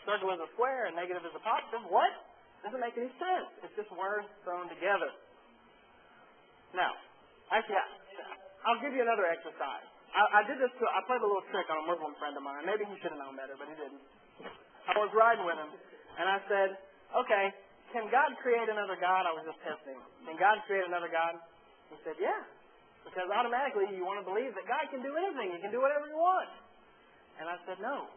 circle is a square, and negative is a positive. What? Doesn't make any sense. It's just words thrown together. Now, actually, I'll give you another exercise. I did this I played a little trick on a Muslim friend of mine. Maybe he should have known better, but he didn't. I was riding with him, and I said, okay, can God create another God? I was just testing. Can God create another God? He said, yeah. Because automatically you want to believe that God can do anything. He can do whatever he wants. And I said, no.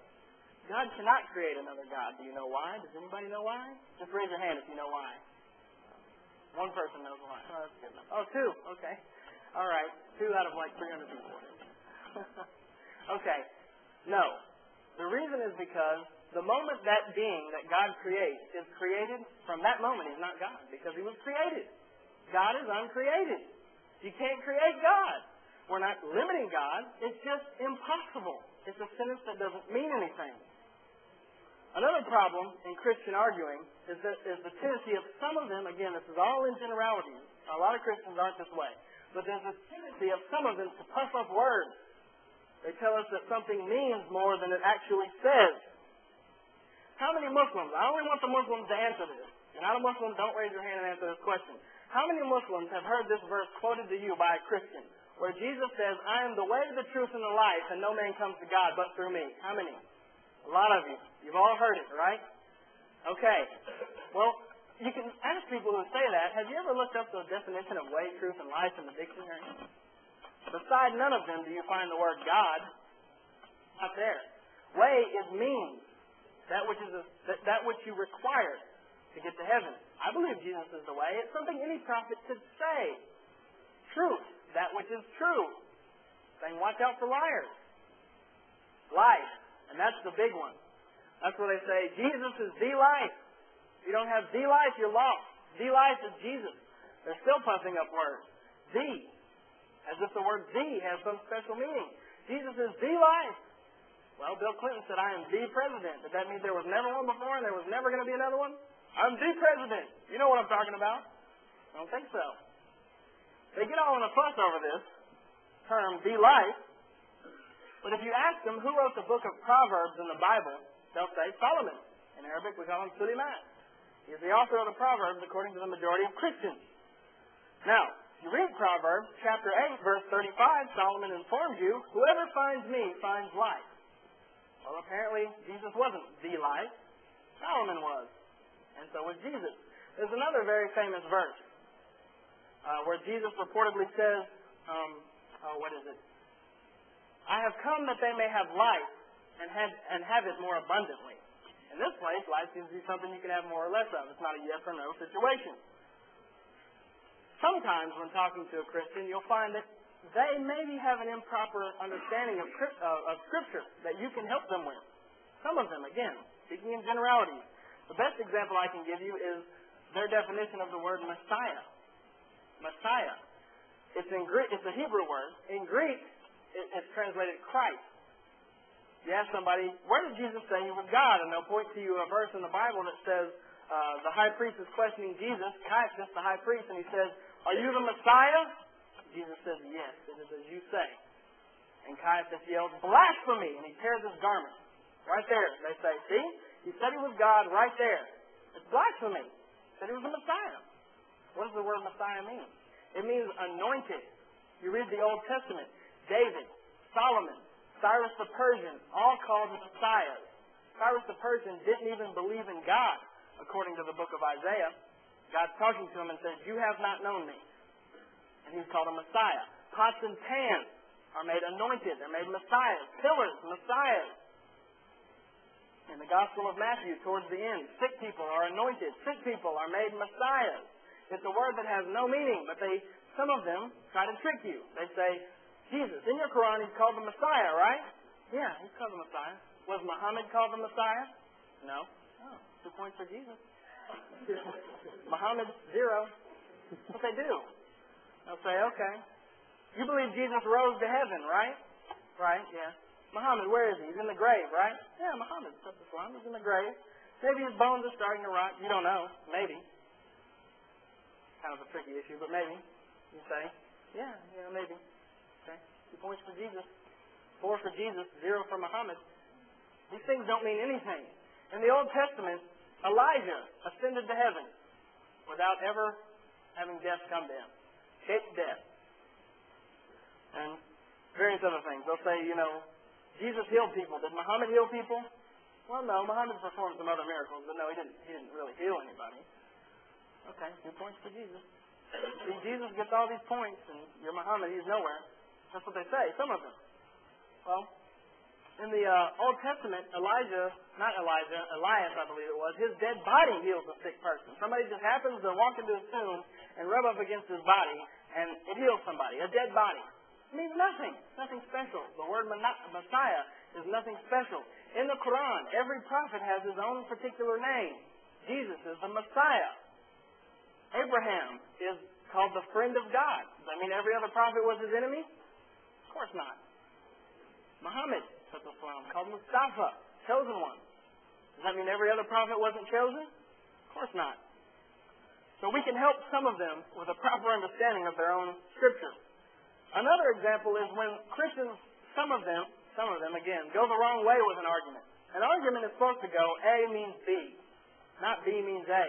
God cannot create another God. Do you know why? Does anybody know why? Just raise your hand if you know why. One person knows why. Oh, that's good enough. Oh, two. Okay. All right. 2 out of like 300 people. Okay. No. The reason is because the moment that being that God creates is created, from that moment he's not God, because he was created. God is uncreated. You can't create God. We're not limiting God. It's just impossible. It's a sentence that doesn't mean anything. Another problem in Christian arguing is the tendency of some of them, again, this is all in generalities. A lot of Christians aren't this way. But there's a tendency of some of them to puff up words. They tell us that something means more than it actually says. How many Muslims, I only want the Muslims to answer this. If you're not a Muslim, don't raise your hand and answer this question. How many Muslims have heard this verse quoted to you by a Christian, where Jesus says, I am the way, the truth, and the life, and no man comes to God but through me? How many? A lot of you. You've all heard it, right? Okay. Well, you can ask people who say that, have you ever looked up the definition of way, truth, and life in the dictionary? Beside none of them do you find the word God. Not there. Way is means. That which you require to get to heaven. I believe Jesus is the way. It's something any prophet could say. Truth. That which is true. Saying, watch out for liars. Life. And that's the big one. That's where they say, Jesus is the life. If you don't have the life, you're lost. The life is Jesus. They're still puffing up words. The. As if the word the has some special meaning. Jesus is the life. Well, Bill Clinton said, I am the president. Did that mean there was never one before and there was never going to be another one? I'm the president. You know what I'm talking about. I don't think so. They get all in a fuss over this term, the life. But if you ask them who wrote the book of Proverbs in the Bible, they'll say Solomon. In Arabic, we call him Suleiman. He's the author of the Proverbs according to the majority of Christians. Now, if you read Proverbs chapter 8, verse 35, Solomon informs you, whoever finds me finds life. Well, apparently, Jesus wasn't the life. Solomon was. And so was Jesus. There's another very famous verse where Jesus reportedly says, what is it? I have come that they may have life and have it more abundantly. In this place, life seems to be something you can have more or less of. It's not a yes or no situation. Sometimes when talking to a Christian, you'll find that they maybe have an improper understanding of Scripture that you can help them with. Some of them, again, speaking in generalities. The best example I can give you is their definition of the word Messiah. Messiah. It's a Hebrew word. In Greek, it's translated Christ. You ask somebody, where did Jesus say he was God? And they'll point to you a verse in the Bible that says, the high priest is questioning Jesus, Caiaphas, the high priest, and he says, are you the Messiah? Jesus says, yes, it is as you say. And Caiaphas yells, blasphemy! And he tears his garment. Right there. They say, see? He said he was God right there. It's blasphemy. He said he was the Messiah. What does the word Messiah mean? It means anointed. You read the Old Testament. David, Solomon, Cyrus the Persian, all called Messiahs. Cyrus the Persian didn't even believe in God, according to the book of Isaiah. God's talking to him and says, you have not known me. And he's called a Messiah. Pots and pans are made anointed. They're made Messiahs. Pillars, Messiahs. In the Gospel of Matthew, towards the end, sick people are anointed. Sick people are made Messiahs. It's a word that has no meaning, but some of them try to trick you. They say, Jesus, in your Quran, he's called the Messiah, right? Yeah, he's called the Messiah. Was Muhammad called the Messiah? No. Oh, 2 points for Jesus. Muhammad, 0. What they do? They'll say, okay, you believe Jesus rose to heaven, right? Right, yeah. Muhammad, where is he? He's in the grave, right? Yeah, Muhammad, he's in the grave. Maybe his bones are starting to rot. You don't know. Maybe. Kind of a tricky issue, but maybe. You say, yeah, maybe. Okay. 2 points for Jesus. 4 for Jesus, 0 for Muhammad. These things don't mean anything. And In the Old Testament, Elijah ascended to heaven without ever having death come to him. Escaped death. And various other things. They'll say, Jesus healed people. Did Muhammad heal people? Well, no. Muhammad performed some other miracles, but no, he didn't really heal anybody. Okay, 2 points for Jesus. See, Jesus gets all these points, and you're Muhammad, he's nowhere. That's what they say, some of them. Well, in the Old Testament, Elias, I believe it was, his dead body heals a sick person. Somebody just happens to walk into his tomb and rub up against his body, and it heals somebody. A dead body. It means nothing. Nothing special. The word Messiah is nothing special. In the Quran, every prophet has his own particular name. Jesus is the Messiah. Abraham is called the friend of God. Does that mean every other prophet was his enemy? Of course not. Muhammad, called Mustafa, chosen one. Does that mean every other prophet wasn't chosen? Of course not. So we can help some of them with a proper understanding of their own scripture. Another example is when Christians, some of them again, go the wrong way with an argument. An argument is supposed to go A means B, not B means A.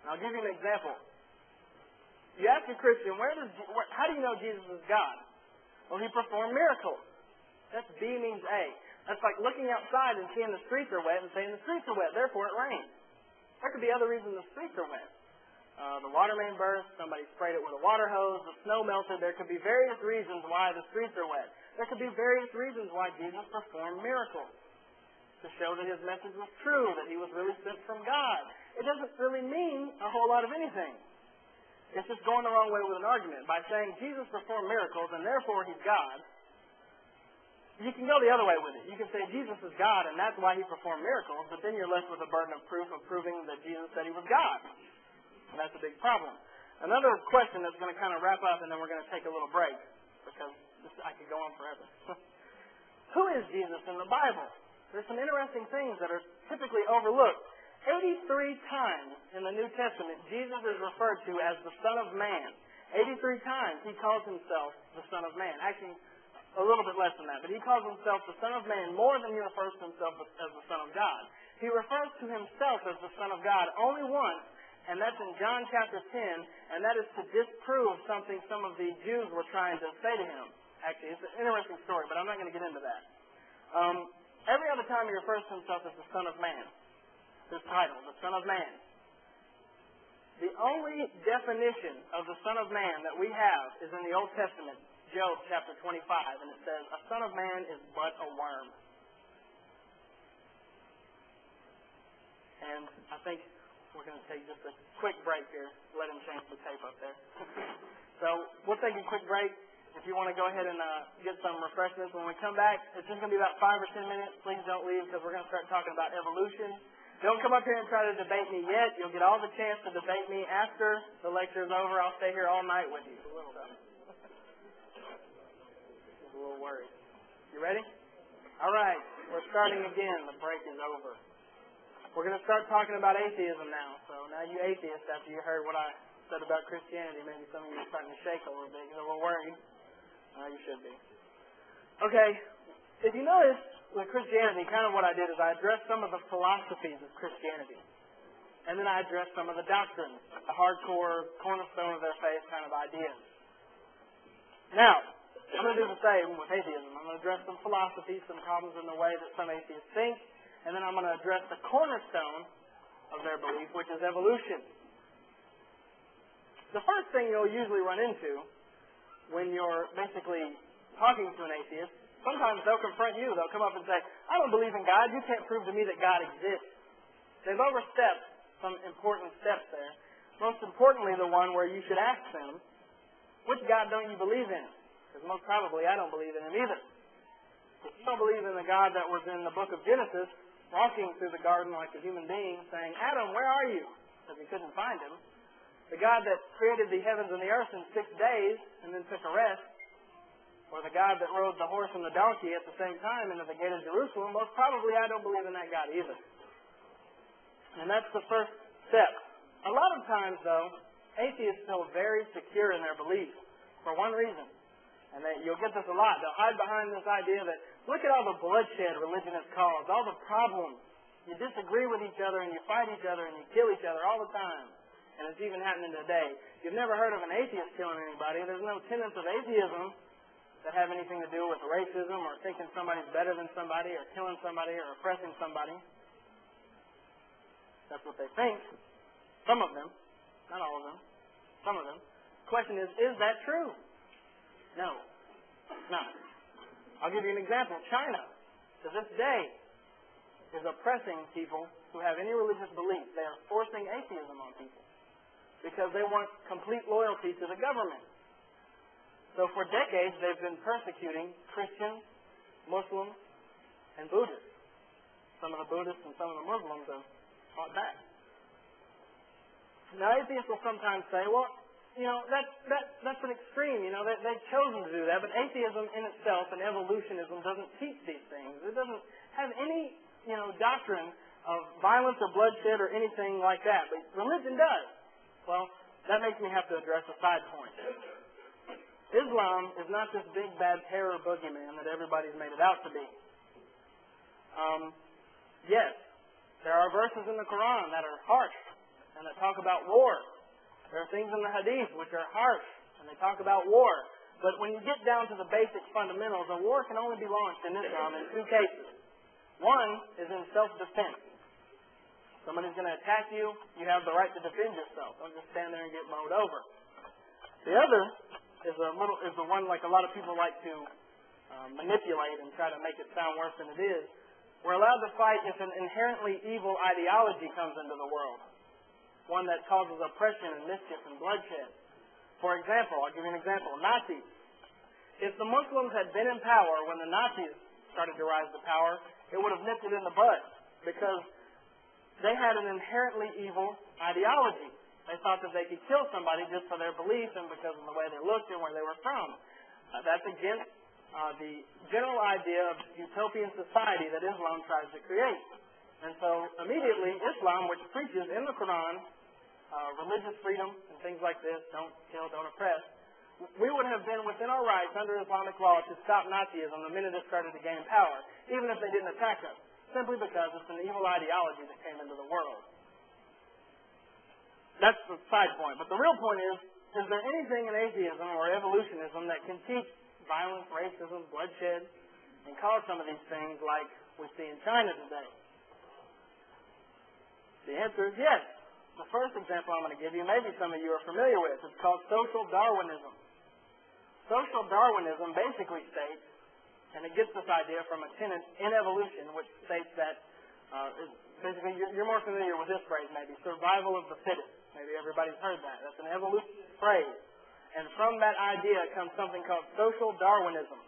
And I'll give you an example. You ask a Christian, how do you know Jesus is God? Well, he performed miracles. That's B means A. That's like looking outside and seeing the streets are wet and saying the streets are wet, therefore it rains. There could be other reasons the streets are wet. The water main burst, somebody sprayed it with a water hose, the snow melted. There could be various reasons why the streets are wet. There could be various reasons why Jesus performed miracles. To show that his message was true, that he was really sent from God. It doesn't really mean a whole lot of anything. It's just going the wrong way with an argument. By saying Jesus performed miracles and therefore he's God, you can go the other way with it. You can say Jesus is God and that's why he performed miracles, but then you're left with a burden of proof of proving that Jesus said he was God. And that's a big problem. Another question that's going to kind of wrap up, and then we're going to take a little break, because I could go on forever. Who is Jesus in the Bible? There's some interesting things that are typically overlooked. 83 times in the New Testament, Jesus is referred to as the Son of Man. 83 times he calls himself the Son of Man. Actually, a little bit less than that, but he calls himself the Son of Man more than he refers to himself as the Son of God. He refers to himself as the Son of God only once, and that's in John chapter 10, and that is to disprove something some of the Jews were trying to say to him. Actually, it's an interesting story, but I'm not going to get into that. Every other time he refers to himself as the Son of Man, his title, the Son of Man. The only definition of the Son of Man that we have is in the Old Testament, Job chapter 25, and it says, a son of man is but a worm. And I think we're going to take just a quick break here. Let him change the tape up there. So we'll take a quick break. If you want to go ahead and get some refreshments. When we come back, it's just going to be about 5 or 10 minutes. Please don't leave because we're going to start talking about evolution. Don't come up here and try to debate me yet. You'll get all the chance to debate me after the lecture is over. I'll stay here all night with you. A little worried. You ready? All right. We're starting again. The break is over. We're going to start talking about atheism now. So now you atheists, after you heard what I said about Christianity, maybe some of you are starting to shake a little bit. You're a little worried. You should be. Okay. If you notice, with Christianity, kind of what I did is I addressed some of the philosophies of Christianity. And then I addressed some of the doctrines, the hardcore, cornerstone of their faith kind of ideas. Now, I'm going to do the same with atheism. I'm going to address some philosophies, some problems in the way that some atheists think, and then I'm going to address the cornerstone of their belief, which is evolution. The first thing you'll usually run into when you're basically talking to an atheist, sometimes they'll confront you. They'll come up and say, I don't believe in God. You can't prove to me that God exists. They've overstepped some important steps there. Most importantly, the one where you should ask them, which God don't you believe in? Because most probably I don't believe in him either. If you don't believe in the God that was in the book of Genesis, walking through the garden like a human being, saying, Adam, where are you? Because he couldn't find him. The God that created the heavens and the earth in 6 days and then took a rest, or the God that rode the horse and the donkey at the same time into the gate of Jerusalem, most probably I don't believe in that God either. And that's the first step. A lot of times, though, atheists feel very secure in their belief for one reason. And that you'll get this a lot. They'll hide behind this idea that, look at all the bloodshed religion has caused, all the problems You disagree with each other and you fight each other and you kill each other all the time. And it's even happening today. You've never heard of an atheist killing anybody. There's no tenets of atheism that have anything to do with racism or thinking somebody's better than somebody or killing somebody or oppressing somebody. That's what they think. Some of them. Not all of them. Some of them. The question is that true? No. It's not. I'll give you an example. China, to this day, is oppressing people who have any religious belief. They are forcing atheism on people because they want complete loyalty to the government. So for decades, they've been persecuting Christians, Muslims, and Buddhists. Some of the Buddhists and some of the Muslims have fought back. Now, atheists will sometimes say, well, that's an extreme. They've chosen to do that, but atheism in itself and evolutionism doesn't teach these things. It doesn't have any doctrine of violence or bloodshed or anything like that. But religion does. Well, that makes me have to address a side point. Islam is not this big, bad terror boogeyman that everybody's made it out to be. Yes, there are verses in the Quran that are harsh and that talk about war. There are things in the Hadith which are harsh and they talk about war. But when you get down to the basic fundamentals, a war can only be launched in Islam in two cases. One is in self-defense. Somebody's going to attack you, you have the right to defend yourself. Don't just stand there and get mowed over. The other is the one like a lot of people like to manipulate and try to make it sound worse than it is. We're allowed to fight if an inherently evil ideology comes into the world, one that causes oppression and mischief and bloodshed. For example, I'll give you an example. Nazis. If the Muslims had been in power when the Nazis started to rise to power, it would have nipped it in the bud because they had an inherently evil ideology. They thought that they could kill somebody just for their beliefs and because of the way they looked and where they were from. That's against the general idea of utopian society that Islam tries to create. And so immediately Islam, which preaches in the Quran religious freedom and things like this, don't kill, don't oppress, we would have been within our rights under Islamic law to stop Nazism the minute it started to gain power, even if they didn't attack us, simply because it's an evil ideology that came into the world. That's the side point. But the real point is there anything in atheism or evolutionism that can teach violence, racism, bloodshed, and cause some of these things like we see in China today? The answer is yes. The first example I'm going to give you, maybe some of you are familiar with, it's called social Darwinism. Social Darwinism basically states, and it gets this idea from a tenet in evolution, which states that, basically, you're more familiar with this phrase maybe, survival of the fittest. Maybe everybody's heard that. That's an evolutionary phrase. And from that idea comes something called social Darwinism.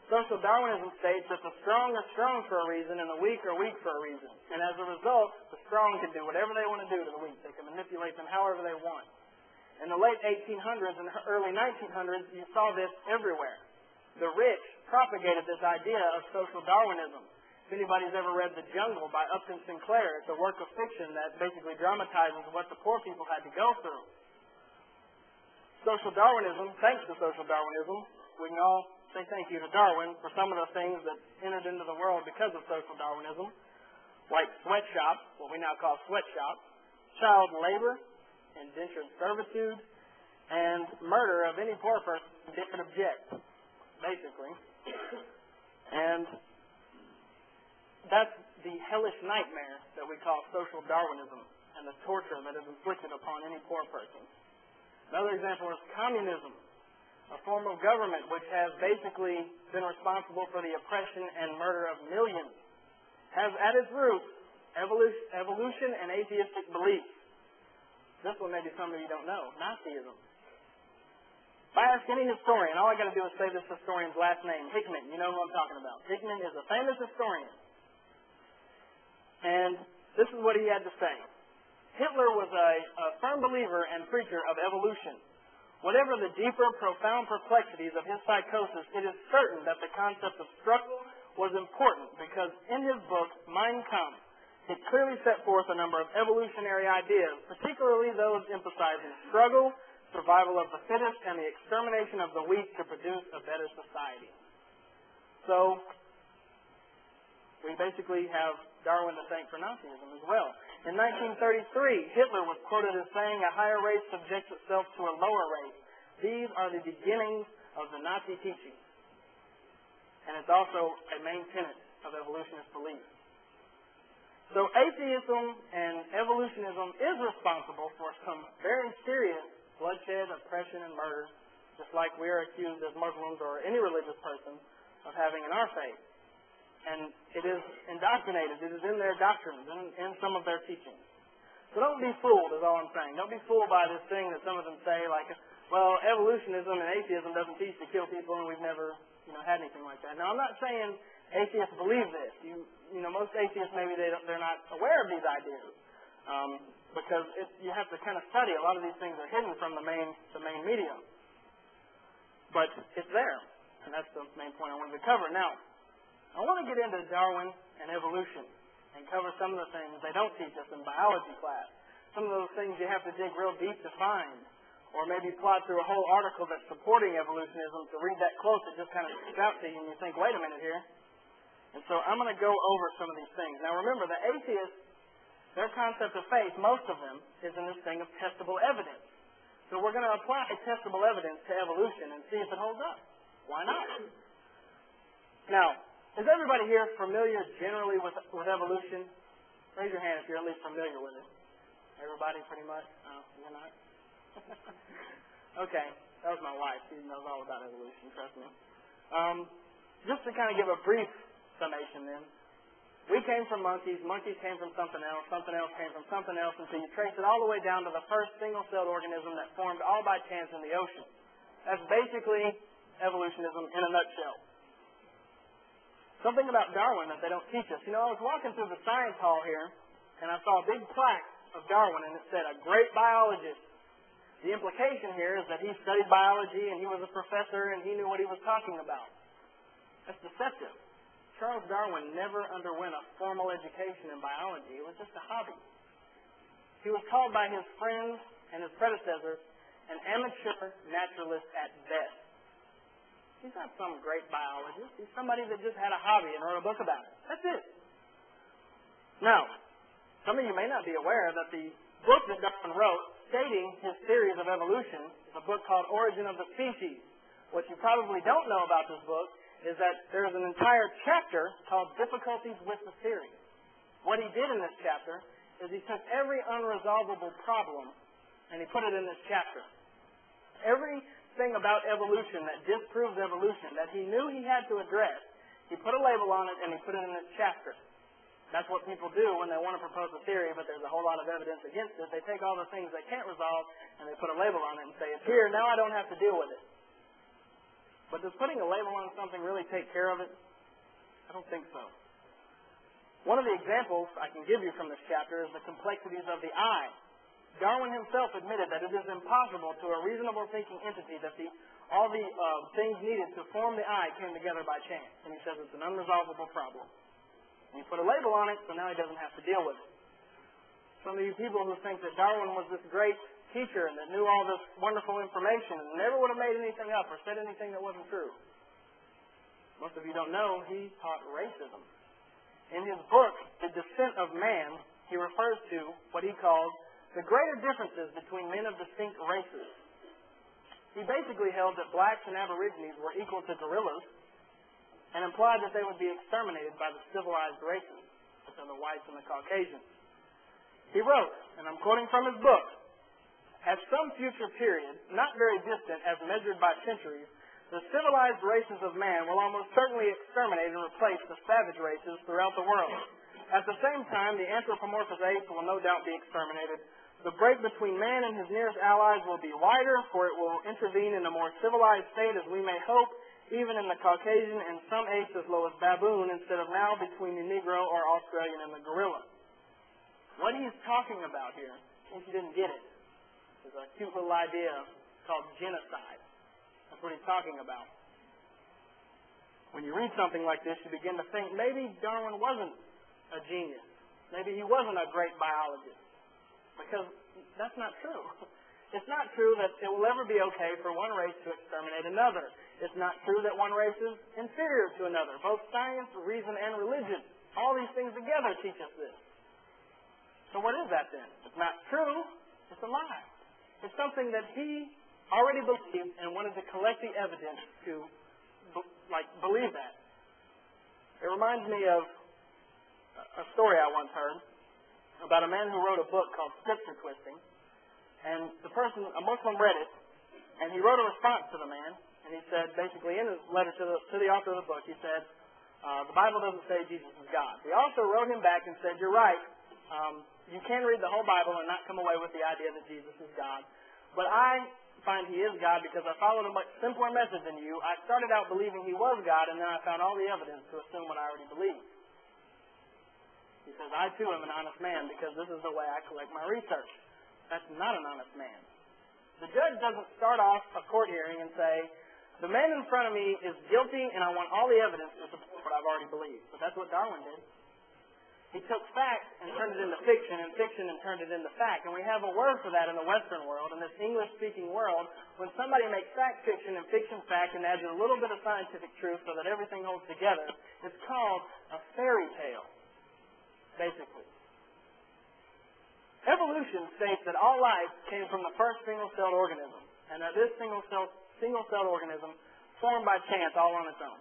Social Darwinism states that the strong are strong for a reason and the weak are weak for a reason. And as a result, the strong can do whatever they want to do to the weak. They can manipulate them however they want. In the late 1800s and early 1900s, you saw this everywhere. The rich propagated this idea of social Darwinism. If anybody's ever read The Jungle by Upton Sinclair, it's a work of fiction that basically dramatizes what the poor people had to go through. Social Darwinism, thanks to social Darwinism, we can all say thank you to Darwin for some of the things that entered into the world because of social Darwinism, like sweatshops, what we now call sweatshops, child labor, indentured servitude, and murder of any poor person who didn't object, basically. And that's the hellish nightmare that we call social Darwinism and the torture that is inflicted upon any poor person. Another example is communism, a form of government which has basically been responsible for the oppression and murder of millions, has at its roots evolution and atheistic beliefs. This one maybe some of you don't know, Nazism. If I ask any historian, all I got to do is say this historian's last name, Hickman. You know who I'm talking about. Hickman is a famous historian. And this is what he had to say. Hitler was a firm believer and preacher of evolution. Whatever the deeper, profound perplexities of his psychosis, it is certain that the concept of struggle was important because in his book, Mein Kampf, it clearly set forth a number of evolutionary ideas, particularly those emphasizing struggle, survival of the fittest, and the extermination of the weak to produce a better society. So, we basically have Darwin to thank for Nazism as well. In 1933, Hitler was quoted as saying, "A higher race subjects itself to a lower race." These are the beginnings of the Nazi teaching. And it's also a main tenet of evolutionist belief. So atheism and evolutionism is responsible for some very serious bloodshed, oppression, and murder, just like we are accused as Muslims or any religious person of having in our faith. And it is indoctrinated. It is in their doctrines, in some of their teachings. So don't be fooled, is all I'm saying. Don't be fooled by this thing that some of them say, like, well, evolutionism and atheism doesn't teach to kill people, and we've never, had anything like that. Now, I'm not saying atheists believe this. Most atheists, maybe they're not aware of these ideas, because you have to kind of study. A lot of these things are hidden from the main media. But it's there, and that's the main point I wanted to cover. Now, I want to get into Darwin and evolution and cover some of the things they don't teach us in biology class. Some of those things you have to dig real deep to find, or maybe plot through a whole article that's supporting evolutionism. To read that close, it just kind of sticks out to you and you think, wait a minute here. And so I'm going to go over some of these things. Now remember, the atheists, their concept of faith, most of them, is in this thing of testable evidence. So we're going to apply testable evidence to evolution and see if it holds up. Why not? Now, is everybody here familiar generally with evolution? Raise your hand if you're at least familiar with it. Everybody pretty much? Oh, you're not? Okay, that was my wife. She knows all about evolution, trust me. Just to kind of give a brief summation then. We came from monkeys came from something else came from something else, until you trace it all the way down to the first single-celled organism that formed all by chance in the ocean. That's basically evolutionism in a nutshell. Something about Darwin that they don't teach us. I was walking through the science hall here, and I saw a big plaque of Darwin, and it said, "A great biologist." The implication here is that he studied biology, and he was a professor, and he knew what he was talking about. That's deceptive. Charles Darwin never underwent a formal education in biology. It was just a hobby. He was called by his friends and his predecessors an amateur naturalist at best. He's not some great biologist. He's somebody that just had a hobby and wrote a book about it. That's it. Now, some of you may not be aware that the book that Darwin wrote, stating his theories of evolution, is a book called Origin of the Species. What you probably don't know about this book is that there's an entire chapter called Difficulties with the Theory. What he did in this chapter is he took every unresolvable problem and he put it in this chapter. Everything about evolution that disproves evolution that he knew he had to address, he put a label on it and he put it in this chapter. That's what people do when they want to propose a theory, but there's a whole lot of evidence against it. They take all the things they can't resolve and they put a label on it and say, "It's here, now I don't have to deal with it." But does putting a label on something really take care of it? I don't think so. One of the examples I can give you from this chapter is the complexities of the eye. Darwin himself admitted that it is impossible to a reasonable thinking entity that all the things needed to form the eye came together by chance. And he says it's an unresolvable problem. And he put a label on it, so now he doesn't have to deal with it. Some of you people who think that Darwin was this great teacher and that knew all this wonderful information and never would have made anything up or said anything that wasn't true. Most of you don't know, he taught racism. In his book, The Descent of Man, he refers to what he calls the greater differences between men of distinct races. He basically held that blacks and aborigines were equal to gorillas and implied that they would be exterminated by the civilized races, which are the whites and the Caucasians. He wrote, and I'm quoting from his book, "At some future period, not very distant as measured by centuries, the civilized races of man will almost certainly exterminate and replace the savage races throughout the world. At the same time, the anthropomorphous apes will no doubt be exterminated. The break between man and his nearest allies will be wider, for it will intervene in a more civilized state, as we may hope, even in the Caucasian and some apes as low as baboon, instead of now between the Negro or Australian and the gorilla." What he's talking about here, in case you didn't get it, is a cute little idea called genocide. That's what he's talking about. When you read something like this, you begin to think maybe Darwin wasn't a genius. Maybe he wasn't a great biologist. Because that's not true. It's not true that it will ever be okay for one race to exterminate another. It's not true that one race is inferior to another. Both science, reason, and religion All these things together teach us this. So what is that then? It's not true. It's a lie. It's something that he already believed and wanted to collect the evidence to believe that. It reminds me of a story I once heard about a man who wrote a book called Scripture Twisting. And a Muslim read it, and he wrote a response to the man. And he said, basically, in his letter to the author of the book, he said, the Bible doesn't say Jesus is God. He also wrote him back and said, you're right. You can read the whole Bible and not come away with the idea that Jesus is God. But I find he is God because I followed a much simpler method than you. I started out believing he was God, and then I found all the evidence to assume what I already believed. He says, I too am an honest man because this is the way I collect my research. That's not an honest man. The judge doesn't start off a court hearing and say, the man in front of me is guilty and I want all the evidence to support what I've already believed. But that's what Darwin did. He took fact and turned it into fiction, and fiction and turned it into fact. And we have a word for that in the Western world, in this English-speaking world. When somebody makes fact fiction and fiction fact and adds a little bit of scientific truth so that everything holds together, it's called a fairy tale, basically. Evolution states that all life came from the first single-celled organism, and that this single-celled organism formed by chance all on its own.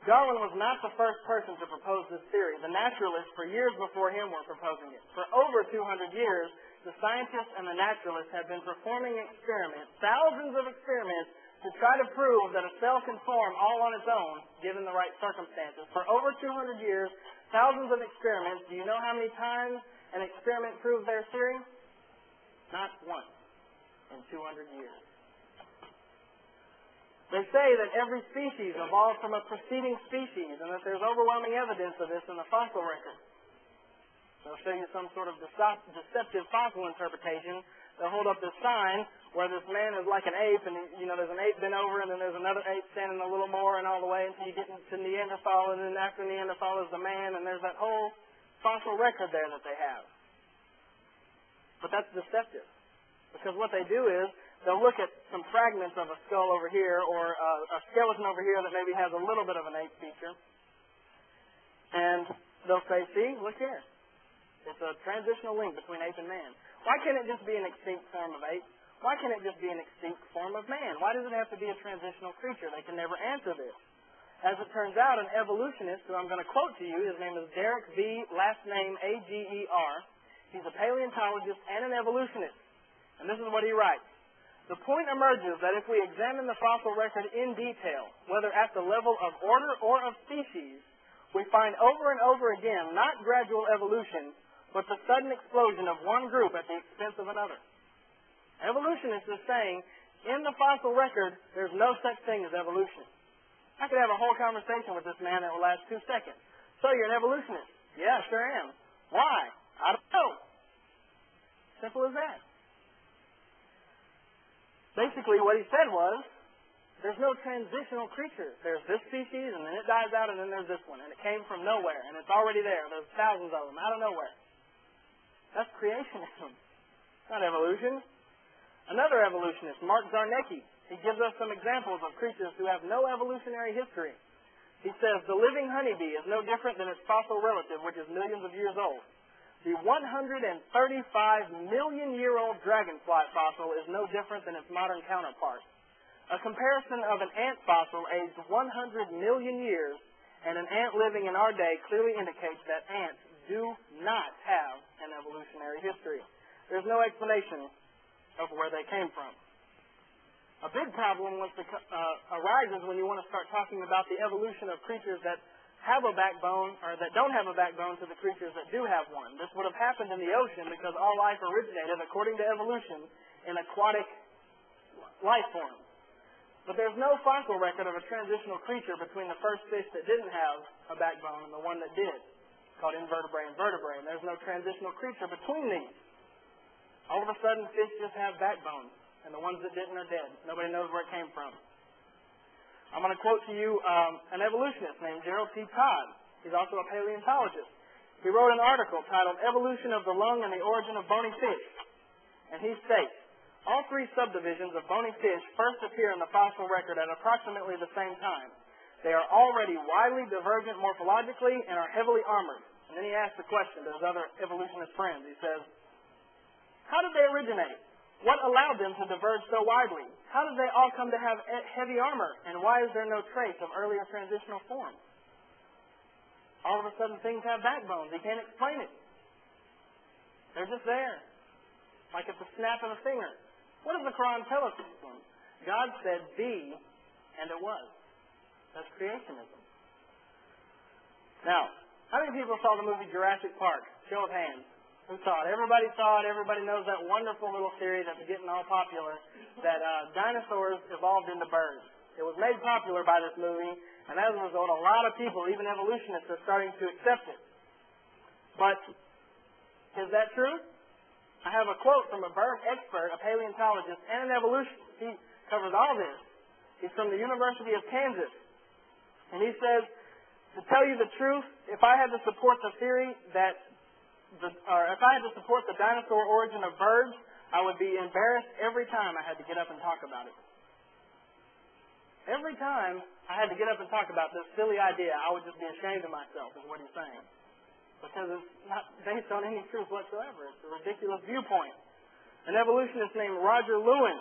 Darwin was not the first person to propose this theory. The naturalists, for years before him, were proposing it. For over 200 years, the scientists and the naturalists have been performing experiments, thousands of experiments, to try to prove that a cell can form all on its own, given the right circumstances. For over 200 years, thousands of experiments. Do you know how many times an experiment proved their theory? Not once in 200 years. They say that every species evolved from a preceding species and that there's overwhelming evidence of this in the fossil record. They'll show you some sort of deceptive fossil interpretation. They'll hold up this sign where this man is like an ape, and there's an ape bent over, and then there's another ape standing a little more, and all the way until you get into Neanderthal, and then after Neanderthal is the man, and there's that whole fossil record there that they have. But that's deceptive. Because what they do is, they'll look at some fragments of a skull over here or a skeleton over here that maybe has a little bit of an ape feature. And they'll say, see, look here. It's a transitional link between ape and man. Why can't it just be an extinct form of ape? Why can't it just be an extinct form of man? Why does it have to be a transitional creature? They can never answer this. As it turns out, an evolutionist, who I'm going to quote to you, his name is Derek V., last name A-G-E-R. He's a paleontologist and an evolutionist. And this is what he writes. The point emerges that if we examine the fossil record in detail, whether at the level of order or of species, we find over and over again not gradual evolution, but the sudden explosion of one group at the expense of another. Evolutionists are saying, in the fossil record, there's no such thing as evolution. I could have a whole conversation with this man that will last 2 seconds. So you're an evolutionist? Yeah, sure am. Why? I don't know. Simple as that. Basically, what he said was, there's no transitional creature. There's this species, and then it dies out, and then there's this one. And it came from nowhere, and it's already there. There's thousands of them out of nowhere. That's creationism, not evolution. Another evolutionist, Mark Zarnecki, he gives us some examples of creatures who have no evolutionary history. He says, the living honeybee is no different than its fossil relative, which is millions of years old. The 135-million-year-old dragonfly fossil is no different than its modern counterpart. A comparison of an ant fossil aged 100 million years and an ant living in our day clearly indicates that ants do not have an evolutionary history. There's no explanation of where they came from. A big problem arises when you want to start talking about the evolution of creatures that have a backbone, or that don't have a backbone, to the creatures that do have one. This would have happened in the ocean because all life originated, according to evolution, in aquatic life forms. But there's no fossil record of a transitional creature between the first fish that didn't have a backbone and the one that did, called invertebrate and vertebrate. And there's no transitional creature between these. All of a sudden, fish just have backbones, and the ones that didn't are dead. Nobody knows where it came from. I'm going to quote to you an evolutionist named Gerald T. Todd. He's also a paleontologist. He wrote an article titled Evolution of the Lung and the Origin of Bony Fish. And he states, all three subdivisions of bony fish first appear in the fossil record at approximately the same time. They are already widely divergent morphologically and are heavily armored. And then he asks the question to his other evolutionist friends. He says, how did they originate? What allowed them to diverge so widely? How did they all come to have heavy armor? And why is there no trace of earlier transitional forms? All of a sudden things have backbones. He can't explain it. They're just there. Like at the snap of a finger. What does the Quran tell us? God said, be, and it was. That's creationism. Now, how many people saw the movie Jurassic Park? Show of hands. Who saw it? Everybody saw it. Everybody knows that wonderful little theory that's getting all popular, that dinosaurs evolved into birds. It was made popular by this movie, and as a result, a lot of people, even evolutionists, are starting to accept it. But is that true? I have a quote from a bird expert, a paleontologist, and an evolutionist. He covers all this. He's from the University of Kansas. And he says, to tell you the truth, if I had to support the theory that if I had to support the dinosaur origin of birds, I would be embarrassed every time I had to get up and talk about it. Every time I had to get up and talk about this silly idea, I would just be ashamed of myself, is what he's saying. Because it's not based on any truth whatsoever. It's a ridiculous viewpoint. An evolutionist named Roger Lewin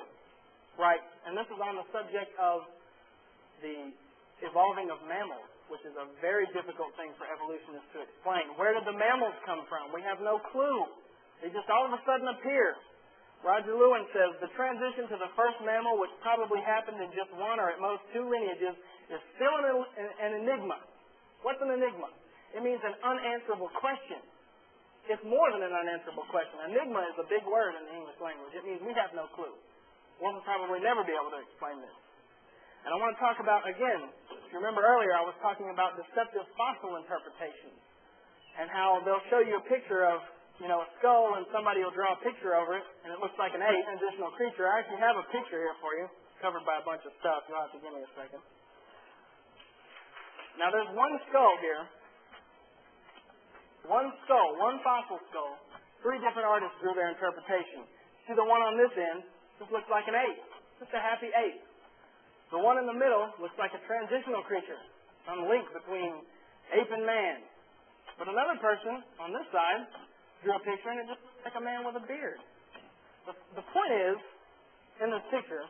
writes, and this is on the subject of the evolving of mammals, which is a very difficult thing for evolutionists to explain. Where did the mammals come from? We have no clue. They just all of a sudden appear. Roger Lewin says, the transition to the first mammal, which probably happened in just one or at most two lineages, is still an enigma. What's an enigma? It means an unanswerable question. It's more than an unanswerable question. Enigma is a big word in the English language. It means we have no clue. We'll probably never be able to explain this. And I want to talk about, again, if you remember earlier, I was talking about deceptive fossil interpretations and how they'll show you a picture of, a skull and somebody will draw a picture over it and it looks like an ape, an additional creature. I actually have a picture here for you, covered by a bunch of stuff. You'll have to give me a second. Now, there's one skull here. One skull, one fossil skull. 3 different artists drew their interpretation. See the one on this end? This looks like an ape. Just a happy ape. The one in the middle looks like a transitional creature, some link between ape and man. But another person on this side drew a picture and it just looks like a man with a beard. The point is, in this picture,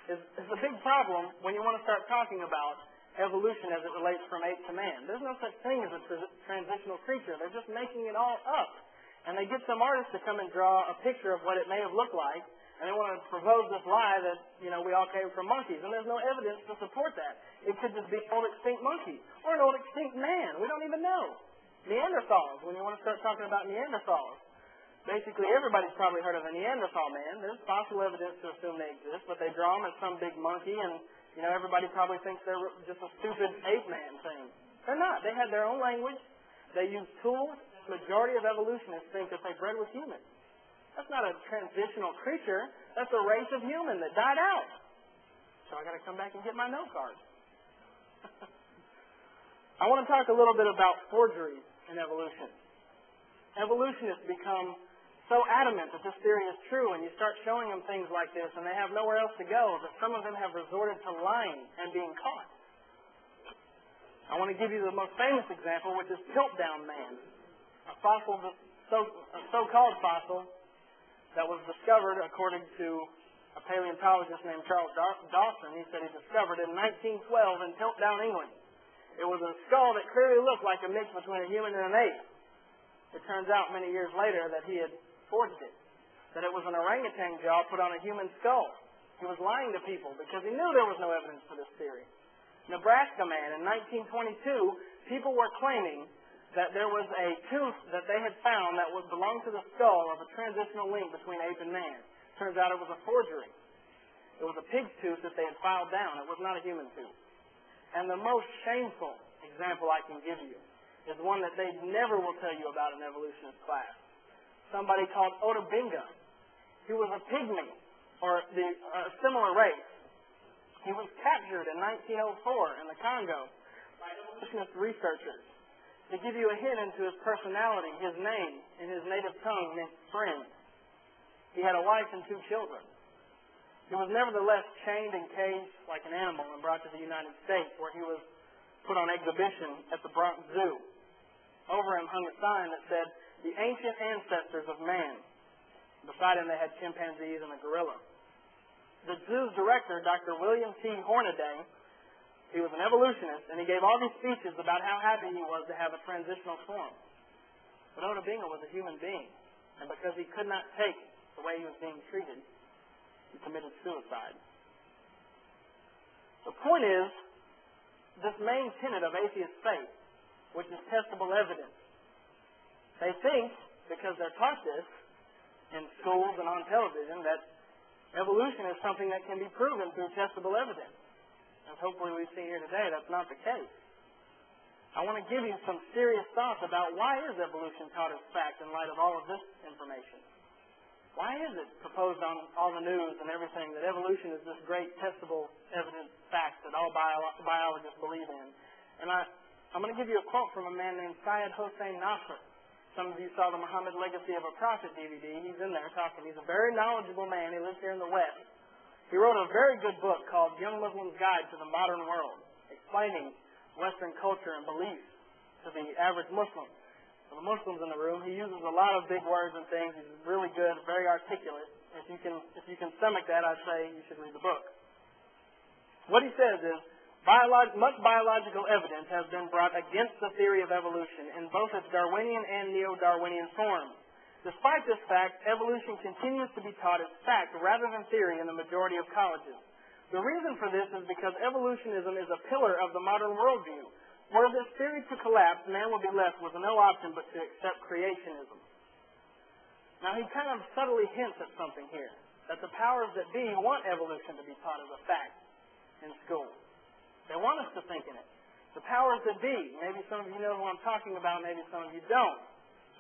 is a big problem when you want to start talking about evolution as it relates from ape to man. There's no such thing as a transitional creature. They're just making it all up. And they get some artists to come and draw a picture of what it may have looked like, and they want to propose this lie that, we all came from monkeys. And there's no evidence to support that. It could just be an old extinct monkey or an old extinct man. We don't even know. Neanderthals, when you want to start talking about Neanderthals. Basically, everybody's probably heard of a Neanderthal man. There's fossil evidence to assume they exist, but they draw them as some big monkey, and, everybody probably thinks they're just a stupid ape man thing. They're not. They had their own language. They use tools. The majority of evolutionists think that they bred with humans. That's not a transitional creature. That's a race of human that died out. So I got to come back and get my note card. I want to talk a little bit about forgeries in evolution. Evolutionists become so adamant that this theory is true, and you start showing them things like this, and they have nowhere else to go, that some of them have resorted to lying and being caught. I want to give you the most famous example, which is Piltdown Man, a so-called fossil that was discovered, according to a paleontologist named Charles Dawson. He said he discovered it in 1912 in Piltdown, England. It was a skull that clearly looked like a mix between a human and an ape. It turns out many years later that he had forged it, that it was an orangutan jaw put on a human skull. He was lying to people because he knew there was no evidence for this theory. Nebraska Man, in 1922, people were claiming that there was a tooth that they had found that would belong to the skull of a transitional link between ape and man. Turns out it was a forgery. It was a pig's tooth that they had filed down. It was not a human tooth. And the most shameful example I can give you is one that they never will tell you about in evolutionist class. Somebody called Odabinga. He was a pygmy, or a similar race. He was captured in 1904 in the Congo by evolutionist researchers. To give you a hint into his personality, his name, in his native tongue meant friend. He had a wife and 2 children. He was nevertheless chained and caged like an animal and brought to the United States, where he was put on exhibition at the Bronx Zoo. Over him hung a sign that said, "The ancient ancestors of man." Beside him they had chimpanzees and a gorilla. The zoo's director, Dr. William T. Hornaday, he was an evolutionist, and he gave all these speeches about how happy he was to have a transitional form. But Oda Binga was a human being, and because he could not take the way he was being treated, he committed suicide. The point is, this main tenet of atheist faith, which is testable evidence, they think, because they're taught this in schools and on television, that evolution is something that can be proven through testable evidence. As hopefully we see here today, that's not the case. I want to give you some serious thoughts about why is evolution taught as fact in light of all of this information. Why is it proposed on all the news and everything that evolution is this great testable evidence fact that all biologists believe in? And I'm going to give you a quote from a man named Syed Hossein Nasr. Some of you saw the Muhammad Legacy of a Prophet DVD. He's in there talking. He's a very knowledgeable man. He lives here in the West. He wrote a very good book called Young Muslim's Guide to the Modern World, explaining Western culture and beliefs to the average Muslim. For the Muslims in the room, he uses a lot of big words and things. He's really good, very articulate. If you can stomach that, I'd say you should read the book. What he says is, much biological evidence has been brought against the theory of evolution in both its Darwinian and neo-Darwinian forms. Despite this fact, evolution continues to be taught as fact rather than theory in the majority of colleges. The reason for this is because evolutionism is a pillar of the modern worldview. Were this theory to collapse, man will be left with no option but to accept creationism. Now he kind of subtly hints at something here, that the powers that be want evolution to be taught as a fact in school. They want us to think in it. The powers that be, maybe some of you know who I'm talking about, maybe some of you don't.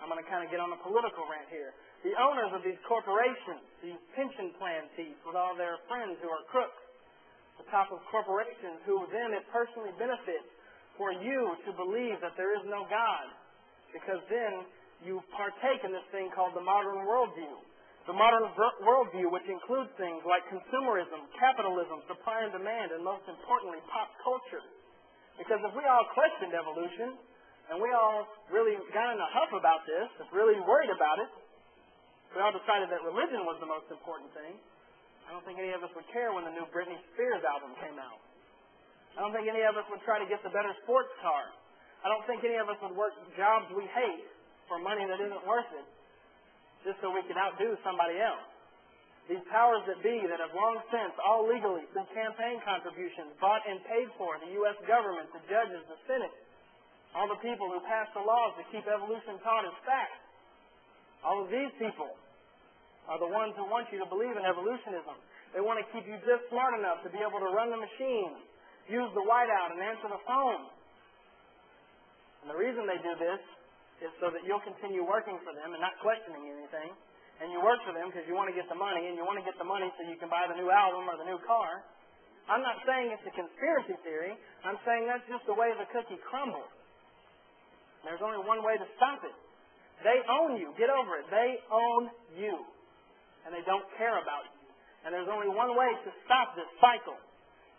I'm going to kind of get on a political rant here. The owners of these corporations, these pension plan thieves with all their friends who are crooks, the top of corporations who then it personally benefits for you to believe that there is no God, because then you partake in this thing called the modern worldview. The modern worldview, which includes things like consumerism, capitalism, supply and demand, and most importantly, pop culture. Because if we all questioned evolution, and we all really got in a huff about this, if really worried about it, we all decided that religion was the most important thing, I don't think any of us would care when the new Britney Spears album came out. I don't think any of us would try to get the better sports car. I don't think any of us would work jobs we hate for money that isn't worth it, just so we can outdo somebody else. These powers that be that have long since, all legally, through campaign contributions, bought and paid for the U.S. government, the judges, the Senate, all the people who passed the laws to keep evolution taught as fact. All of these people are the ones who want you to believe in evolutionism. They want to keep you just smart enough to be able to run the machine, use the whiteout, and answer the phone. And the reason they do this is so that you'll continue working for them and not questioning anything. And you work for them because you want to get the money, and you want to get the money so you can buy the new album or the new car. I'm not saying it's a conspiracy theory. I'm saying that's just the way the cookie crumbles. There's only one way to stop it. They own you. Get over it. They own you. And they don't care about you. And there's only one way to stop this cycle.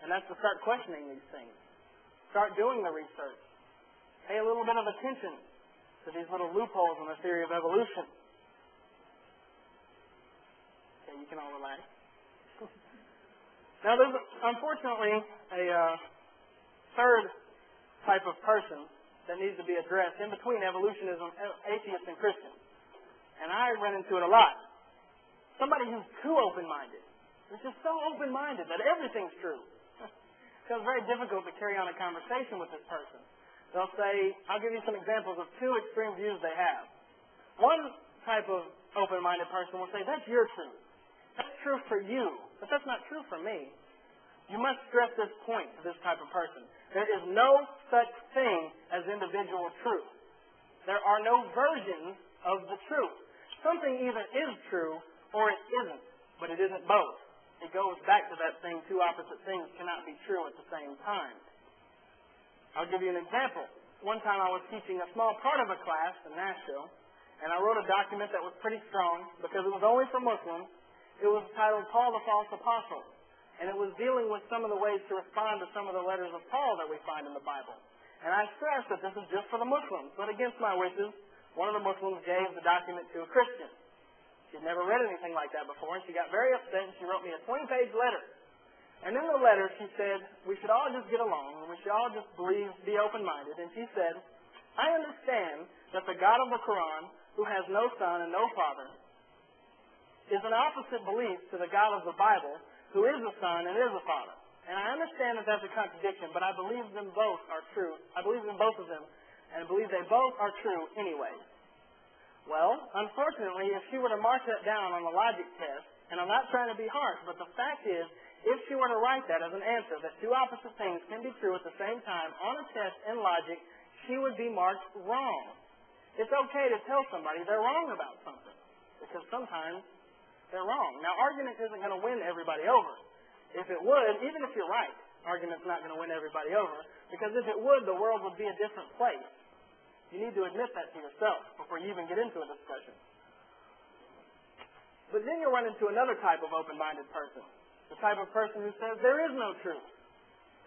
And that's to start questioning these things. Start doing the research. Pay a little bit of attention to these little loopholes in the theory of evolution. Okay, you can all relax. Now, there's unfortunately a third type of person that needs to be addressed in between evolutionism, atheists, and Christians. And I run into it a lot. Somebody who's too open-minded. It's just so open-minded that everything's true. So it's very difficult to carry on a conversation with this person. They'll say, I'll give you some examples of two extreme views they have. One type of open-minded person will say, that's your truth. That's true for you, but that's not true for me. You must stress this point to this type of person. There is no such thing as individual truth. There are no versions of the truth. Something either is true or it isn't, but it isn't both. It goes back to that thing, two opposite things cannot be true at the same time. I'll give you an example. One time I was teaching a small part of a class in Nashville, and I wrote a document that was pretty strong because it was only for Muslims. It was titled Paul the False Apostle, and it was dealing with some of the ways to respond to some of the letters of Paul that we find in the Bible. And I stressed that this is just for the Muslims. But against my wishes, one of the Muslims gave the document to a Christian. She'd never read anything like that before, and she got very upset, and she wrote me a 20-page letter. And in the letter, she said, we should all just get along, and we should all just believe, be open-minded. And she said, I understand that the God of the Quran, who has no son and no father, is an opposite belief to the God of the Bible, who is a son and is a father. And I understand that that's a contradiction, but I believe them both are true. I believe in both of them, and I believe they both are true anyway. Well, unfortunately, if she were to mark that down on the logic test, and I'm not trying to be harsh, but the fact is, if she were to write that as an answer, that two opposite things can be true at the same time on a test in logic, she would be marked wrong. It's okay to tell somebody they're wrong about something, because sometimes they're wrong. Now, argument isn't going to win everybody over. If it would, even if you're right, argument's not going to win everybody over, because if it would, the world would be a different place. You need to admit that to yourself before you even get into a discussion. But then you run into another type of open-minded person, the type of person who says there is no truth.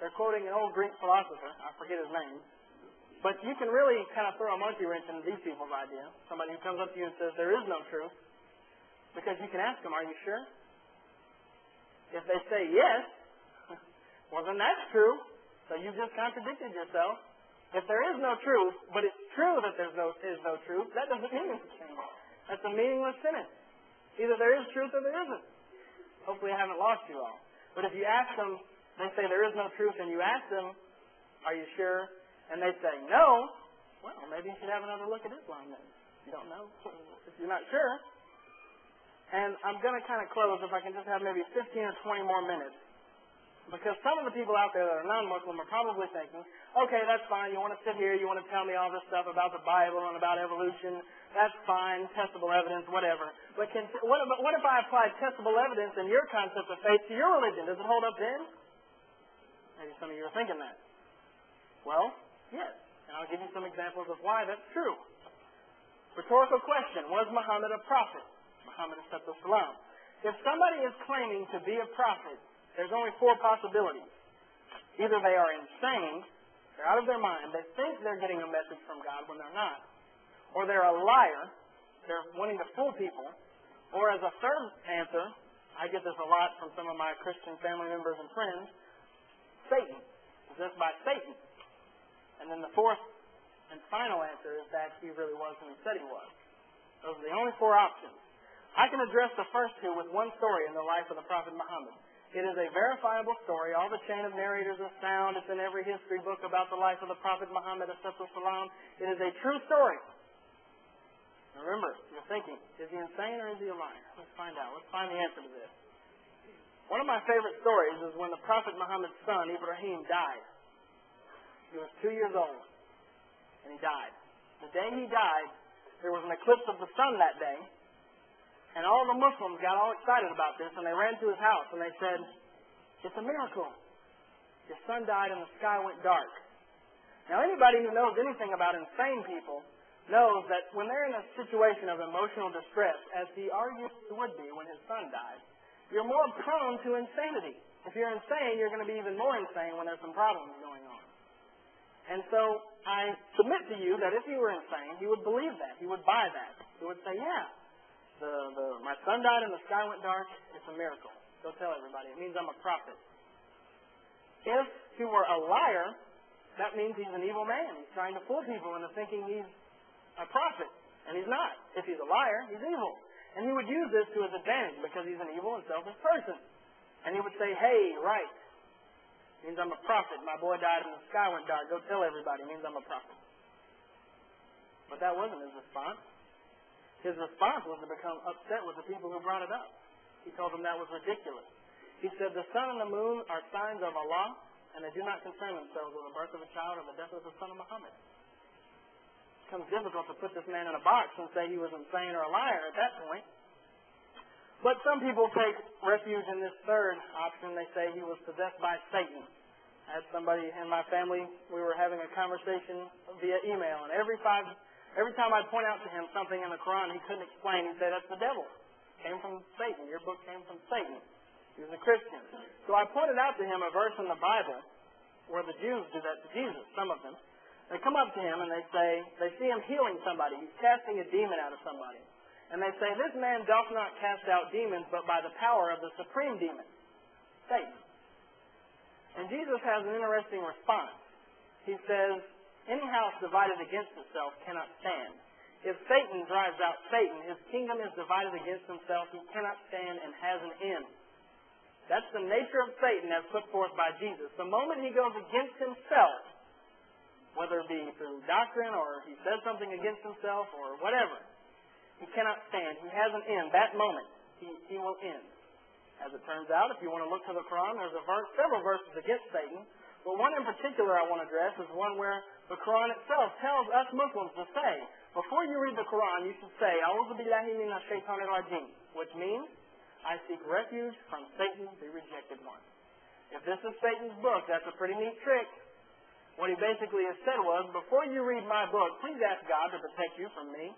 They're quoting an old Greek philosopher, I forget his name, but you can really kind of throw a monkey wrench into these people's idea. Somebody who comes up to you and says there is no truth, because you can ask them, are you sure? If they say yes, well then that's true. So you just contradicted yourself. If there is no truth, but it's true that there is no truth, that doesn't mean anything. That's a meaningless sentence. Either there is truth or there isn't. Hopefully I haven't lost you all. But if you ask them, they say there is no truth, and you ask them, are you sure? And they say no, well, maybe you should have another look at Islam then. You don't know. If you're not sure. And I'm going to kind of close if I can just have maybe 15 or 20 more minutes. Because some of the people out there that are non-Muslim are probably thinking, okay, that's fine. You want to sit here, you want to tell me all this stuff about the Bible and about evolution. That's fine, testable evidence, whatever. But what if I apply testable evidence and your concept of faith to your religion? Does it hold up then? Maybe some of you are thinking that. Well, yes. And I'll give you some examples of why that's true. Rhetorical question, was Muhammad a prophet? Muhammad salam. If somebody is claiming to be a prophet, there's only four possibilities. Either they are insane, they're out of their mind, they think they're getting a message from God when they're not, or they're a liar, they're wanting to fool people, or as a third answer, I get this a lot from some of my Christian family members and friends, Satan, possessed by Satan. And then the fourth and final answer is that he really was who he said he was. Those are the only four options. I can address the first two with one story in the life of the Prophet Muhammad. It is a verifiable story. All the chain of narrators is found. It's in every history book about the life of the Prophet Muhammad, salam. It is a true story. Remember, you're thinking, is he insane or is he a liar? Let's find out. Let's find the answer to this. One of my favorite stories is when the Prophet Muhammad's son, Ibrahim, died. He was 2 years old, and he died. The day he died, there was an eclipse of the sun that day, and all the Muslims got all excited about this, and they ran to his house, and they said, it's a miracle. Your son died and the sky went dark. Now, anybody who knows anything about insane people knows that when they're in a situation of emotional distress, as he arguably would be when his son died, you're more prone to insanity. If you're insane, you're going to be even more insane when there's some problems going on. And so I submit to you that if he were insane, he would believe that. He would buy that. He would say, yeah, my son died and the sky went dark. It's a miracle. Go tell everybody. It means I'm a prophet. If he were a liar, that means he's an evil man. He's trying to fool people into thinking he's a prophet. And he's not. If he's a liar, he's evil. And he would use this to his advantage because he's an evil and selfish person. And he would say, hey, right. It means I'm a prophet. My boy died and the sky went dark. Go tell everybody. It means I'm a prophet. But that wasn't his response. His response was to become upset with the people who brought it up. He told them that was ridiculous. He said, the sun and the moon are signs of Allah, and they do not concern themselves with the birth of a child or the death of the son of Muhammad. It becomes difficult to put this man in a box and say he was insane or a liar at that point. But some people take refuge in this third option. They say he was possessed by Satan. I had somebody in my family, we were having a conversation via email, and every time I'd point out to him something in the Quran he couldn't explain, he'd say, that's the devil. It came from Satan. Your book came from Satan. He was a Christian. So I pointed out to him a verse in the Bible where the Jews do that to Jesus, some of them. They come up to him and they see him healing somebody. He's casting a demon out of somebody. And they say, this man doth not cast out demons, but by the power of the supreme demon, Satan. And Jesus has an interesting response. He says, any house divided against itself cannot stand. If Satan drives out Satan, his kingdom is divided against himself. He cannot stand and has an end. That's the nature of Satan as put forth by Jesus. The moment he goes against himself, whether it be through doctrine or he says something against himself or whatever, he cannot stand. He has an end. That moment, he will end. As it turns out, if you want to look to the Quran, there's several verses against Satan. But one in particular I want to address is one where the Quran itself tells us Muslims to say, before you read the Quran, you should say, A'udhu billahi minash shaitanir rajim, which means, I seek refuge from Satan, the rejected one. If this is Satan's book, that's a pretty neat trick. What he basically has said was, before you read my book, please ask God to protect you from me.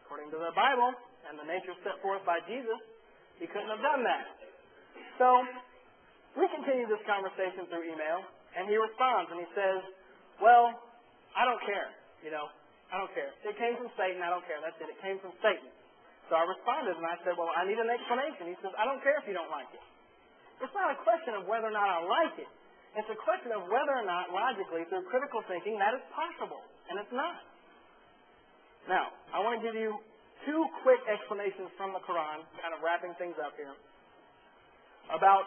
According to the Bible and the nature set forth by Jesus, he couldn't have done that. So, we continue this conversation through email, and he responds and he says, well, I don't care, I don't care. It came from Satan, I don't care. That's it. It came from Satan. So I responded and I said, well, I need an explanation. He says, I don't care if you don't like it. It's not a question of whether or not I like it. It's a question of whether or not, logically, through critical thinking, that is possible. And it's not. Now, I want to give you two quick explanations from the Quran, kind of wrapping things up here, about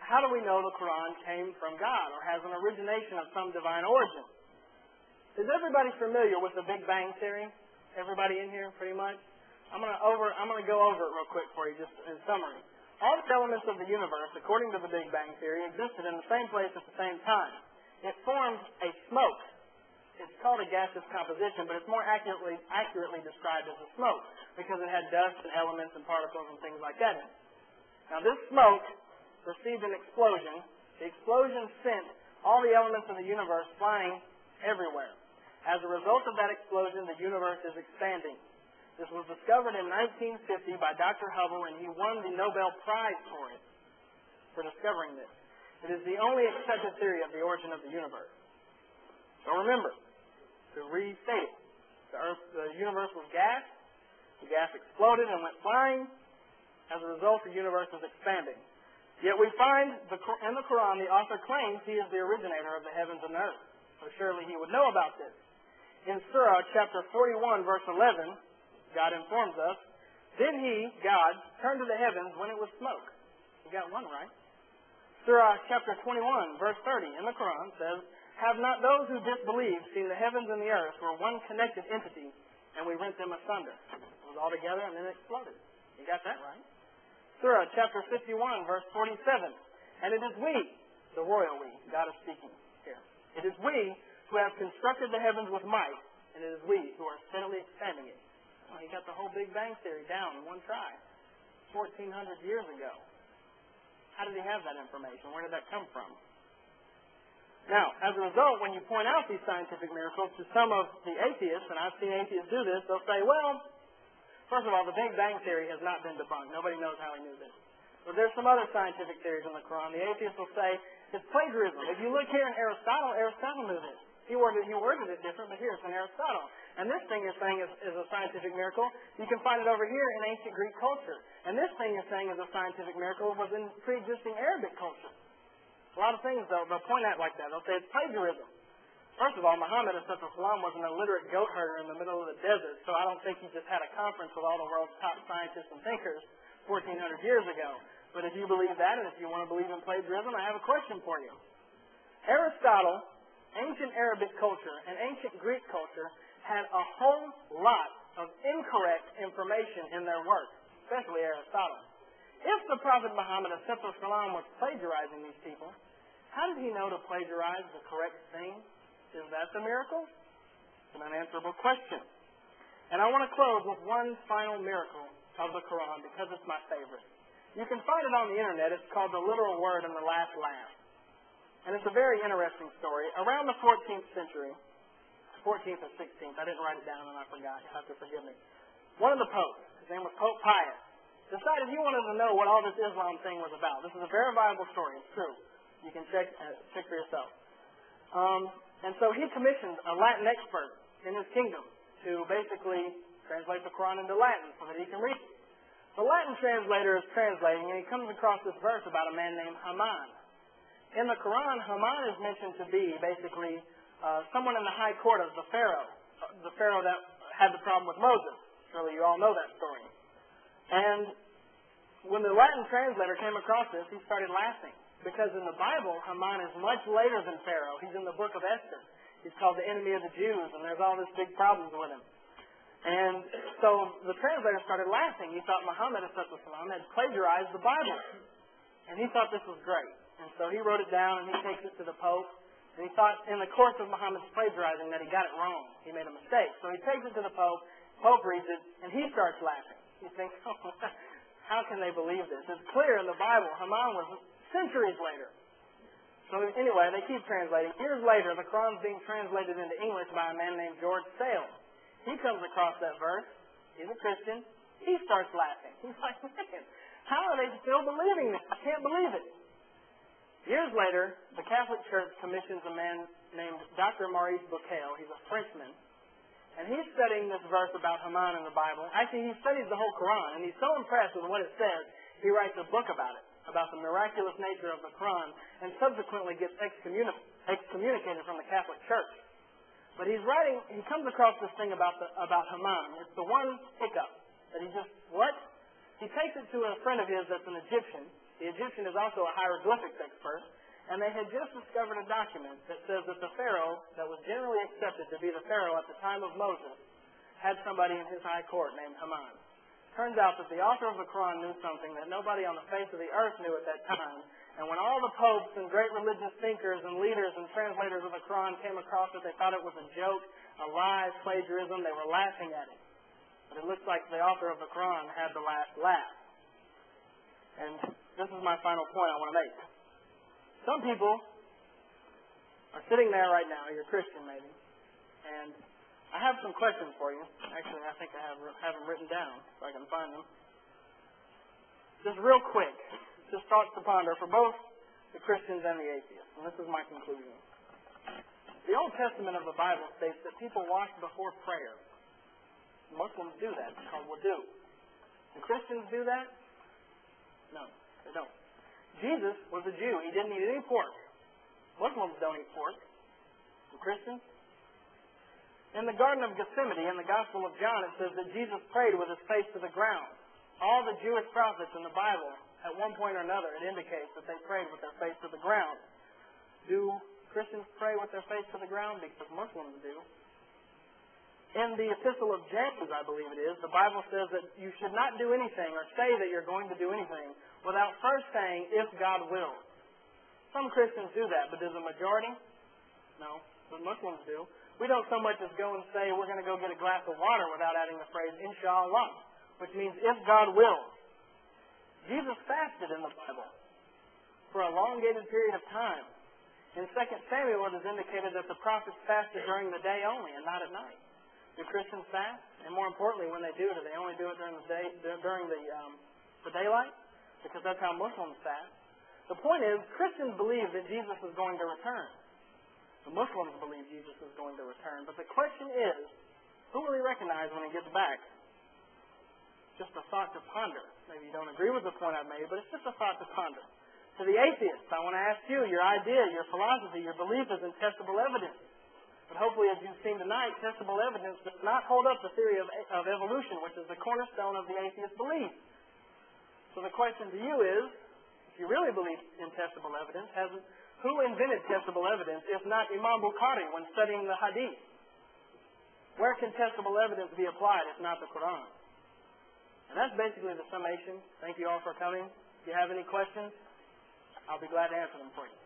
how do we know the Quran came from God or has an origination of some divine origin. Is everybody familiar with the Big Bang Theory? Everybody in here, pretty much? I'm going to go over it real quick for you, just in summary. All the elements of the universe, according to the Big Bang Theory, existed in the same place at the same time. It formed a smoke. It's called a gaseous composition, but it's more accurately described as a smoke because it had dust and elements and particles and things like that in it. Now, this smoke received an explosion. The explosion sent all the elements of the universe flying everywhere. As a result of that explosion, the universe is expanding. This was discovered in 1950 by Dr. Hubble, and he won the Nobel Prize for it, for discovering this. It is the only accepted theory of the origin of the universe. So remember, to restate it, the universe was gas. The gas exploded and went flying. As a result, the universe is expanding. Yet we find in the Quran, the author claims he is the originator of the heavens and earth. So surely he would know about this. In Surah chapter 41, verse 11, God informs us, then he, God, turned to the heavens when it was smoke. You got one right. Surah chapter 21, verse 30 in the Quran says, have not those who disbelieve seen the heavens and the earth were one connected entity, and we rent them asunder? It was all together and then it exploded. You got that right. Surah chapter 51, verse 47, and it is we, the royal we, God is speaking here. It is we who have constructed the heavens with might, and it is we who are steadily expanding it. Oh, he got the whole Big Bang Theory down in one try, 1,400 years ago. How did he have that information? Where did that come from? Now, as a result, when you point out these scientific miracles to some of the atheists, and I've seen atheists do this, they'll say, well, first of all, the Big Bang Theory has not been debunked. Nobody knows how he knew this. But there's some other scientific theories in the Quran. The atheists will say it's plagiarism. If you look here in Aristotle knew this. He worded it different, but here it's in Aristotle. And this thing you're saying is a scientific miracle. You can find it over here in ancient Greek culture. And this thing you're saying is a scientific miracle was in pre-existing Arabic culture. A lot of things, they'll point at like that. They'll say it's plagiarism. First of all, Muhammad was an illiterate goat herder in the middle of the desert, so I don't think he just had a conference with all the world's top scientists and thinkers 1,400 years ago. But if you believe that, and if you want to believe in plagiarism, I have a question for you. Aristotle, ancient Arabic culture, and ancient Greek culture had a whole lot of incorrect information in their work, especially Aristotle. If the Prophet Muhammad was plagiarizing these people, how did he know to plagiarize the correct thing? Is that the miracle? It's an unanswerable question. And I want to close with one final miracle of the Quran because it's my favorite. You can find it on the internet. It's called The Literal Word and the Last Laugh. And it's a very interesting story. Around the 14th century, 14th or 16th, I didn't write it down and I forgot. You'll have to forgive me. One of the popes, his name was Pope Pius, decided he wanted to know what all this Islam thing was about. This is a verifiable story. It's true. You can check for yourself. And so he commissioned a Latin expert in his kingdom to basically translate the Quran into Latin so that he can read it. The Latin translator is translating, and he comes across this verse about a man named Haman. In the Quran, Haman is mentioned to be basically someone in the high court of the Pharaoh that had the problem with Moses. Surely you all know that story. And when the Latin translator came across this, he started laughing. Because in the Bible, Haman is much later than Pharaoh. He's in the book of Esther. He's called the enemy of the Jews, and there's all this big problems with him. And so the translator started laughing. He thought Muhammad had plagiarized the Bible. And he thought this was great. And so he wrote it down, and he takes it to the Pope. And he thought in the course of Muhammad's plagiarizing that he got it wrong. He made a mistake. So he takes it to the Pope. Pope reads it, and he starts laughing. He thinks, oh, how can they believe this? It's clear in the Bible. Haman was centuries later. So anyway, they keep translating. Years later, the Quran's being translated into English by a man named George Sale. He comes across that verse. He's a Christian. He starts laughing. He's like, man, how are they still believing this? I can't believe it. Years later, the Catholic Church commissions a man named Dr. Maurice Bucaille. He's a Frenchman. And he's studying this verse about Haman in the Bible. Actually, he studies the whole Quran, and he's so impressed with what it says, he writes a book about it, about the miraculous nature of the Quran, and subsequently gets excommunicated from the Catholic Church. But he comes across this thing about Haman. It's the one hiccup that he just, what? He takes it to a friend of his that's an Egyptian. The Egyptian is also a hieroglyphics expert, and they had just discovered a document that says that the Pharaoh that was generally accepted to be the Pharaoh at the time of Moses had somebody in his high court named Haman. Turns out that the author of the Quran knew something that nobody on the face of the earth knew at that time, and when all the popes and great religious thinkers and leaders and translators of the Quran came across it, they thought it was a joke, a lie, plagiarism. They were laughing at it. But it looks like the author of the Quran had the last laugh. And this is my final point I want to make. Some people are sitting there right now, you're a Christian maybe, and I have some questions for you. Actually, I think I have them written down so I can find them. Just real quick, just thoughts to ponder for both the Christians and the atheists, and this is my conclusion. The Old Testament of the Bible states that people wash before prayer. Muslims do that. It's called wudu. Do Christians do that? No, they don't. Jesus was a Jew. He didn't eat any pork. Muslims don't eat pork. Do Christians? In the Garden of Gethsemane, in the Gospel of John, it says that Jesus prayed with his face to the ground. All the Jewish prophets in the Bible, at one point or another, it indicates that they prayed with their face to the ground. Do Christians pray with their face to the ground? Because Muslims do. In the Epistle of James, I believe it is, the Bible says that you should not do anything or say that you're going to do anything without first saying, if God wills. Some Christians do that, but does the majority? No, but Muslims do. We don't so much as go and say we're going to go get a glass of water without adding the phrase, inshallah, which means if God wills. Jesus fasted in the Bible for a elongated period of time. In 2 Samuel, it is indicated that the prophets fasted during the day only and not at night. Do Christians fast? And more importantly, when they do they only do it during the day, during the daylight? Because that's how Muslims fast. The point is, Christians believe that Jesus is going to return. The Muslims believe Jesus is going to return. But the question is, who will he recognize when he gets back? Just a thought to ponder. Maybe you don't agree with the point I've made, but it's just a thought to ponder. To the atheists, I want to ask you, your idea, your philosophy, your belief is in testable evidence. But hopefully, as you've seen tonight, testable evidence does not hold up the theory of evolution, which is the cornerstone of the atheist belief. So the question to you is, if you really believe in testable evidence, who invented testable evidence if not Imam Bukhari when studying the Hadith? Where can testable evidence be applied if not the Quran? And that's basically the summation. Thank you all for coming. If you have any questions, I'll be glad to answer them for you.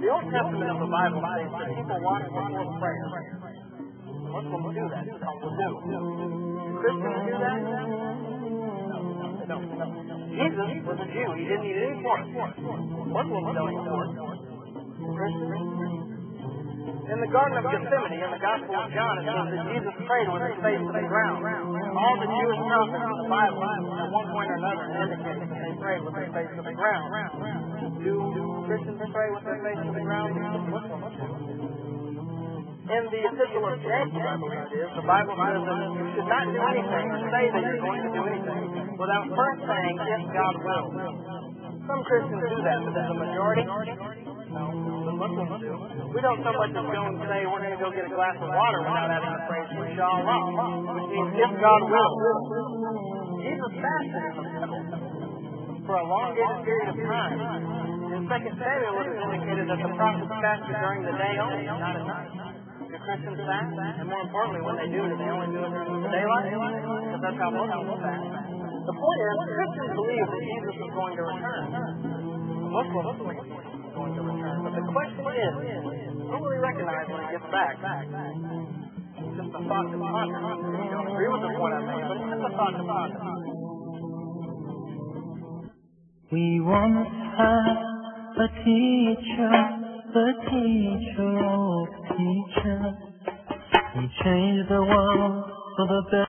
The Old Testament of the Bible states that people wash before prayer. Muslims do that. It's called wudu. Christians do that? No, they don't. Jesus was a Jew. He didn't eat any pork. Muslims don't eat pork. Christians? In the Garden of Gethsemane, in the Gospel of John, it says that Jesus prayed with his face to the ground. All the Jewish prophets in the Bible, at one point or another, indicate that they prayed with their face to the ground. Do Christians pray with their face to the ground? Muslims do. In the Epistle of James, I believe it is, the Bible says that you should not do anything or say that you're going to do anything without first saying, if God will. Some Christians do that, but the majority, no, the Muslims do. We don't so much as go and say we're going to go get a glass of water without having to pray inshallah, which means if God will. Jesus fasted in the Bible for a elongated period of time. In 2 Samuel, it is indicated that the prophets fasted during the day only, not at night. Do Christians fast? And more importantly, when they do they only do it during the daylight? Because that's how most people fast. The point is, Christians believe that Jesus is going to return. Muslims believe Jesus is going to return. But the question is, who will he recognize when he gets back? It's just a thought to ponder. You don't agree with the point I made, but it's just a thought to ponder. We once had a teacher, the teacher of teachers. He changed the world for the better.